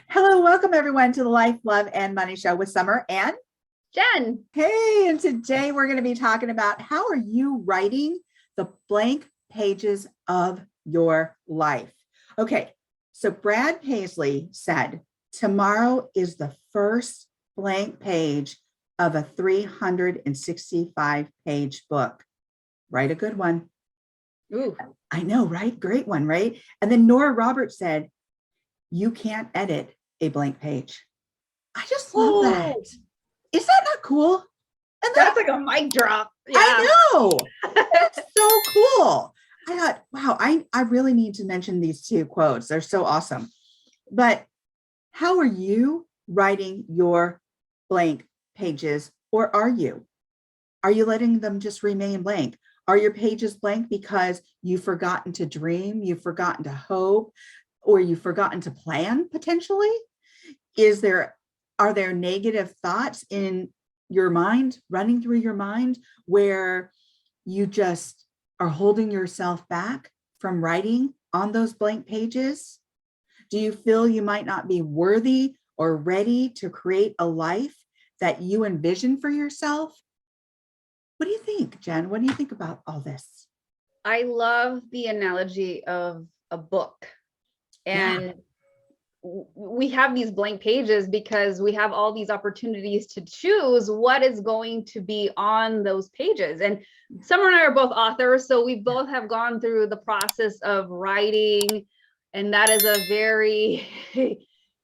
Hello, welcome everyone to the Life, Love, and Money Show with Summer and Jen. Hey, and today we're going to be talking about how are you writing the blank pages of your life? Okay, so Brad Paisley said, tomorrow is the first blank page of a 365-page book. Write a good one. Ooh. I know, right? Great one, right? And then Nora Roberts said, you can't edit a blank page. I just love that. Is that not cool? And that's like a mic drop. Yeah. I know. That's so cool. I thought, wow, I really need to mention these two quotes. They're so awesome. But how are you writing your blank pages, or are you? Are you letting them just remain blank? Are your pages blank because you've forgotten to dream, you've forgotten to hope, or you've forgotten to plan potentially? Are there negative thoughts in your mind, running through your mind, where you just are holding yourself back from writing on those blank pages? Do you feel you might not be worthy or ready to create a life that you envision for yourself? What do you think, Jen? What do you think about all this? I love the analogy of a book. And we have these blank pages because we have all these opportunities to choose what is going to be on those pages. And Summer and I are both authors, so we both have gone through the process of writing, and that is a very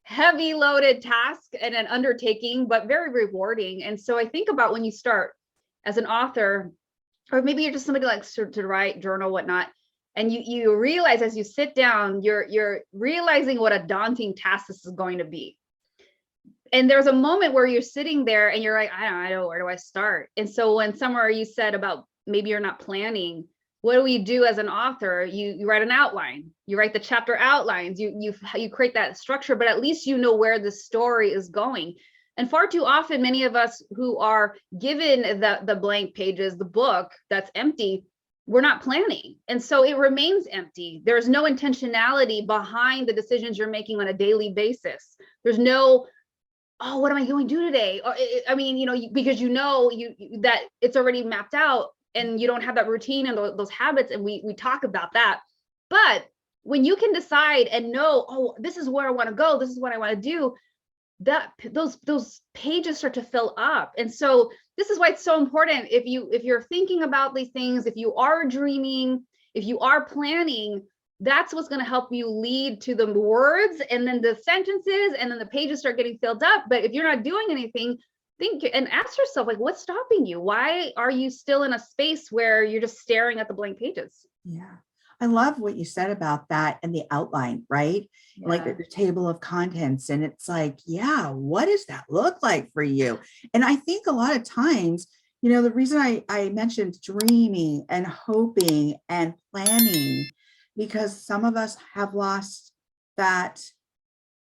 heavy loaded task and an undertaking, but very rewarding. And so I think about when you start as an author, or maybe you're just somebody like to write, journal, whatnot, and you realize as you sit down, you're realizing what a daunting task this is going to be. And there's a moment where you're sitting there and you're like, I don't know, where do I start? And so when Summer, you said about maybe you're not planning, what do we do as an author? You write an outline, you write the chapter outlines, you create that structure, but at least you know where the story is going. And far too often, many of us who are given the blank pages, the book that's empty, we're not planning. And so it remains empty. There's no intentionality behind the decisions you're making on a daily basis. There's no, oh, what am I going to do today? Or, I mean, because that it's already mapped out and you don't have that routine and those habits. And we talk about that. But when you can decide and know, oh, this is where I want to go, this is what I want to do, that those pages start to fill up. And so this is why it's so important, if you're thinking about these things, if you are dreaming, if you are planning, that's what's going to help you lead to the words and then the sentences, and then the pages start getting filled up. But if you're not doing anything, think and ask yourself, like, what's stopping you? Why are you still in a space where you're just staring at the blank pages? Yeah. I love what you said about that and the outline, right? Yeah. Like the table of contents. And it's like, yeah, what does that look like for you? And I think a lot of times, the reason I mentioned dreaming and hoping and planning, because some of us have lost that,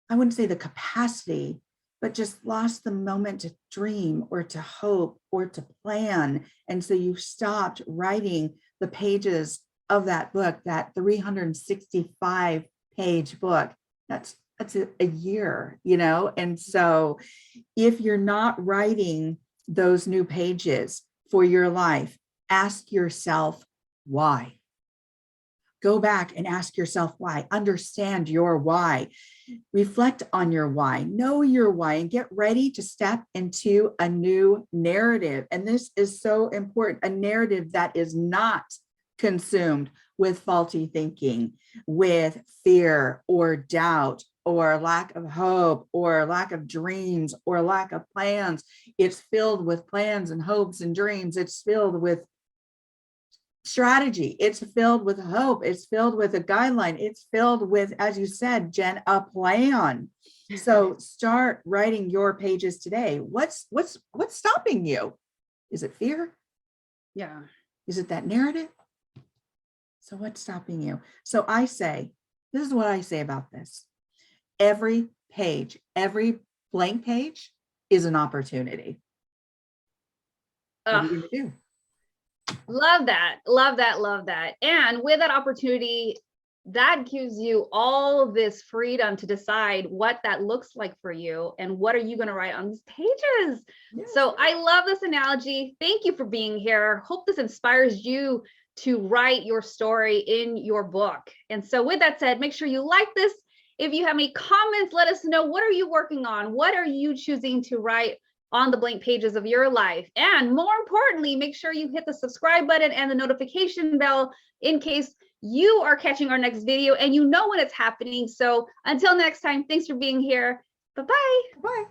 I wouldn't say the capacity, but just lost the moment to dream or to hope or to plan. And so you stopped writing the pages of that book, that 365 page book. That's a year, and so if you're not writing those new pages for your life, ask yourself why. Go back and ask yourself why. Understand your why. Reflect on your why. Know your why and get ready to step into a new narrative. And this is so important, a narrative that is not consumed with faulty thinking, with fear or doubt or lack of hope or lack of dreams or lack of plans. It's filled with plans and hopes and dreams. It's filled with strategy. It's filled with hope. It's filled with a guideline. It's filled with, as you said, Jen, a plan. So start writing your pages today. What's stopping you? Is it fear? Yeah. Is it that narrative? So what's stopping you? So this is what I say about this. Every page, every blank page is an opportunity. What are you going to do? Love that. Love that. Love that. And with that opportunity, that gives you all this freedom to decide what that looks like for you and what are you going to write on these pages. Yes. So I love this analogy. Thank you for being here. Hope this inspires you to write your story in your book. And so with that said, make sure you like this. If you have any comments, let us know. What are you working on? What are you choosing to write on the blank pages of your life? And more importantly, make sure you hit the subscribe button and the notification bell in case you are catching our next video and you know when it's happening. So until next time, thanks for being here. Bye-bye. Bye.